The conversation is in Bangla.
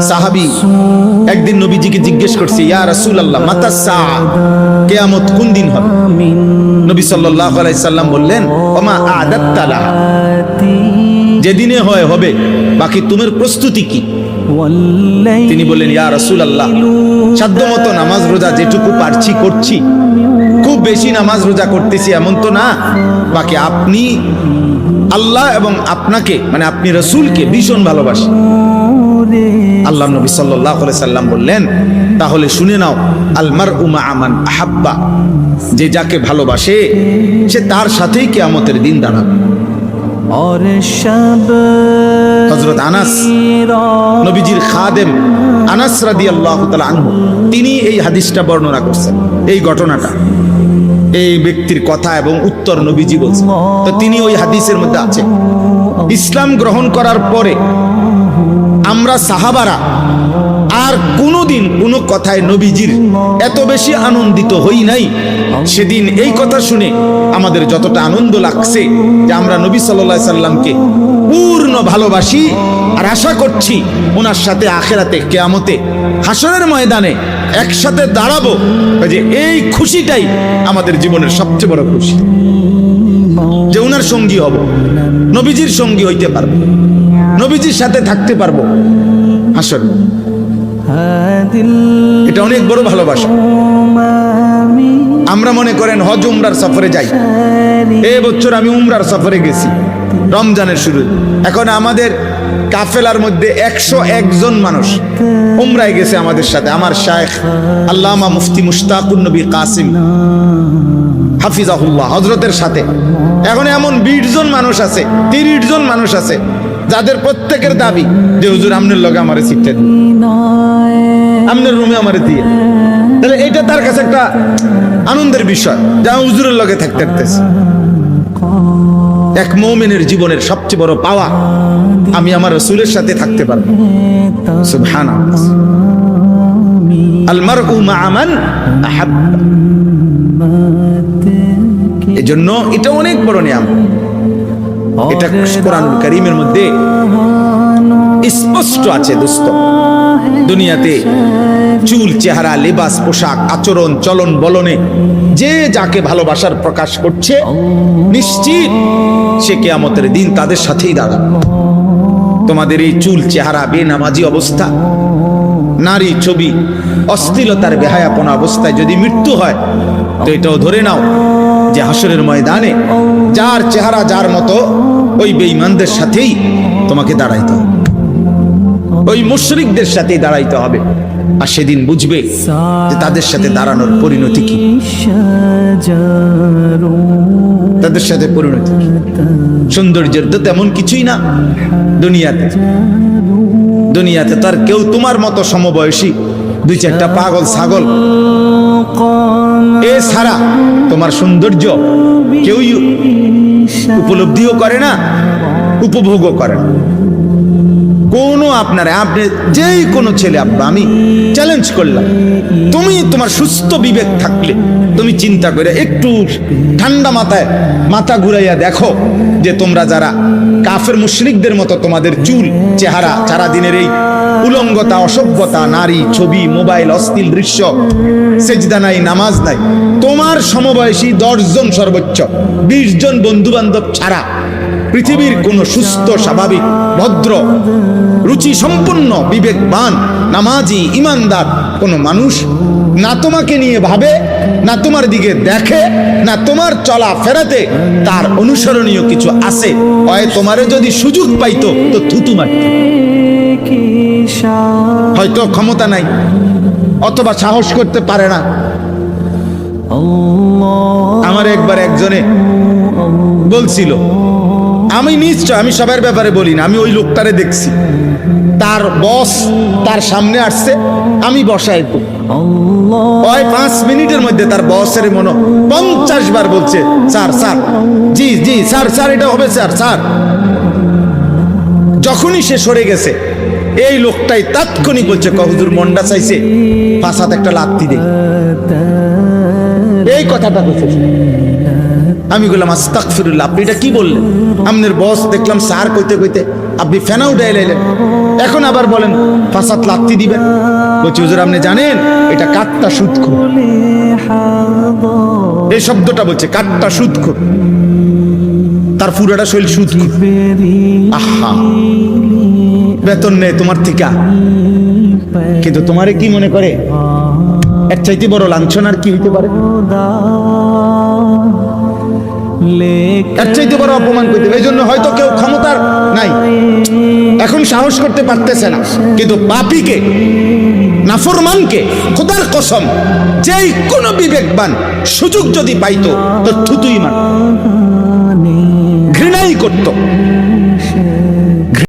সাহাবী একদিন নবীজিকে জিজ্ঞেস করছে, ইয়া রাসূলুল্লাহ মাতা সাআ, কিয়ামত কোন দিন হবে? নবী সাল্লাল্লাহু আলাইহি সাল্লাম বললেন, ওমা আ'দাত্তা লাহা, যেদিনে হয় হবে, বাকি তোমার প্রস্তুতি কি? তিনি বললেন, ইয়া রাসূলুল্লাহ, সাধ্যমতো নামাজ রোজা যেটুকু পারছি করছি, খুব বেশি নামাজ রোজা করতেছি এমন তো না, বাকি আপনি আল্লাহ এবং আপনাকে মানে আপনি রাসূলকে ভীষণ ভালোবাসেন। আল্লাহ নবী সাল্লাল্লাহু আলাইহি সাল্লাম বললেন, তাহলে শুনে নাও, আল মারউ মা'a মান আহাব্বা, যে যাকে ভালোবাসে সে তার সাথেই কিয়ামতের দিন দাঁড়াবে। হযরত আনাস, নবীজির খাদেম আনাস রাদিয়াল্লাহু তাআলা আনহু, তিনি এই হাদিসটা বর্ণনা করছেন, এই ঘটনাটা, এই ব্যক্তির কথা এবং উত্তর নবীজি বলছেন। তো তিনি ওই হাদিসের মধ্যে আছে, ইসলাম গ্রহণ করার পরে আমরা সাহাবারা আর কোনোদিন কোনো কথায় নবীজির এত বেশি আনন্দিত হই নাই। সেদিন এই কথা শুনে আমাদের যতটা আনন্দ লাগছে যে আমরা নবী সাল্লাল্লাহু আলাইহি সাল্লামকে পূর্ণ ভালোবাসি আর আশা করছি ওনার সাথে আখিরাতে কিয়ামতে হাসরের ময়দানে একসাথে দাঁড়াবো, যে এই খুশিটাই আমাদের জীবনের সবচেয়ে বড় খুশি, যে ওনার সঙ্গী হব, নবীজির সঙ্গী হইতে পারবো, নবীজির সাথে থাকতে পারবো হাসর। এটা অনেক বড় ভালোবাসা। আমরা মনে করেন হজ উমরার সফরে যাই, এই বছর আমি উমরার সফরে গেছি রমজানের শুরু, এখন আমাদের কাফেলার মধ্যে 101 জন মানুষ উমরায় গেছে আমাদের সাথে, আমার শায়েখ আল্লামা মুফতি মুশতাকুন নবী কাসিম হাফিজাহুল্লাহ হযরতের সাথে। এখন এমন 20 জন মানুষ আছে, 30 জন মানুষ আছে যাদের প্রত্যেকের দাবি যে হুজুর আমনের লগে আমারে সিটটা দিন, আমনের রুমে আমারে দিয়ে। তাহলে এটা তার কাছে একটা আনন্দের বিষয় যে আমি হুজুরের লগে থাকতে পারতেছি। এক মুমিনের জীবনের সবচেয়ে বড় পাওয়া, আমি আমার রাসূলের সাথে থাকতে পারবো। সুবহানাল্লাহ। আল মারউ মা'a মান আহাব্বা, এজন্য এটা অনেক বড় নিয়ামত। এটা কোরআনুল কারীমের মধ্যে স্পষ্ট আছে দোস্ত। দুনিয়াতে চুল, চেহারা, লেবাস, পোশাক, আচরণ, চলন বলনে যে যাকে ভালোবাসার প্রকাশ করছে, নিশ্চিত সে কিয়ামতের দিন তাদের সাথেই দাঁড়াবে। তোমাদের এই চুল, চেহারা, বেনামাজি অবস্থা, নারী ছবি, অশ্লীলতার বেহায়াপনা অবস্থায় যদি মৃত্যু হয়, তো এটাও ধরে নাও যে হাসরের ময়দানে যার চেহারা যার মতো ওই বেঈমানদের সাথেই তোমাকে দাঁড়াইতে হবে, ওই মুশরিকদের সাথেই দাঁড়াইতে হবে। আর সেদিন বুঝবে যে তাদের সাথে দাঁড়ানোর পরিণতি কি, তাদের সাথে পরিণতি কি। সৌন্দর্যের তো তেমন কিছুই না দুনিয়াতে। দুনিয়াতে তার কেউ তোমার মতো সমবয়সী 2-4টা পাগল ছাগল এ ছাড়া তোমার সৌন্দর্য কেউ উপলব্ধিও করে না, উপভোগও করে না। কোনো আপনি যেই কোনো ছেলে, আব্বা আমি চ্যালেঞ্জ করলাম, তুমি তোমার সুস্থ বিবেক থাকলে তুমি চিন্তা করে একটু ঠান্ডা মাথায় মাথা ঘুরাইয়া দেখো যে তোমরা যারা কাফের মুশরিকদের মতো তোমাদের চুল, চেহারা, সারাদিনের এই উলঙ্গতা, অসভ্যতা, নারী ছবি, মোবাইল, অশ্লীল দৃশ্য, সেজদা নাই, নামাজ নাই, তোমার সমবয়সী 10 জন সর্বোচ্চ 20 জন বন্ধু বান্ধব ছাড়া পৃথিবীর কোন সুস্থ, স্বাভাবিক, ভদ্র, রুচি সম্পন্ন, বিবেকবান, নামাজি, ইমানদার কোন মানুষ না তোমাকে নিয়ে ভাবে, না তোমার দিকে দেখে, না তোমার চলা ফেরাতে তার অনুসরণীয় কিছু আছে। হয় তোমারে যদি সুযোগ পাইতো তো থুতু মারত, হয়তো ক্ষমতা নাই অথবা সাহস করতে পারে না। আমার একবার একজনে বলছিল, আমি নিশ্চয়, আমি সবার ব্যাপারে বলি না, আমি ওই লোকটারে দেখছি, তার বস তার সামনে আসছে, আমি বসাই তো 5 মিনিটের মধ্যে তার বসের মনে 50 বার বলছে, স্যার স্যার, জি জি স্যার স্যার, এটা হবে স্যার স্যার। যখনই সে সরে গেছে, এই লোকটাই তাৎক্ষণিক বলছে, হুজুর মন্ডা চাইছে, 5 হাত একটা লাত্তি দেই, এই কথাটা বলছে। আমি বললাম আস্তাগফিরুল্লাহ, আপনি এটা কি বললেন? আপনার বস দেখলাম স্যার কইতে কইতে আপনি ফেনা উঠে এলেন, এখন আবার বলেন ফাসাদ লাত্তি দিবেন। বলছি হুজুর আপনি জানেন এটা কাট্টা সুদখোর, এই শব্দটা বলছে কাট্টা সুদখোর, তার পুরাটা শরীর সুদখোর। আহা, বেতন নেই তোমার থেকে, কিন্তু তোমারে কি মনে করে এর চাইতে বড় লাঞ্ছন আর কি হইতে পারে? এর চাইতে বড় অপমান করতে, এই জন্য হয়তো কেউ ক্ষমতার নাই, এখন সাহস করতে পারতেছে না, কিন্তু পাপীকে, নাফরমানকে খোদার কসম যেই কোনো বিবেকবান সুযোগ যদি পাইতো তো থুতুই মারত, ঘৃণাই করত।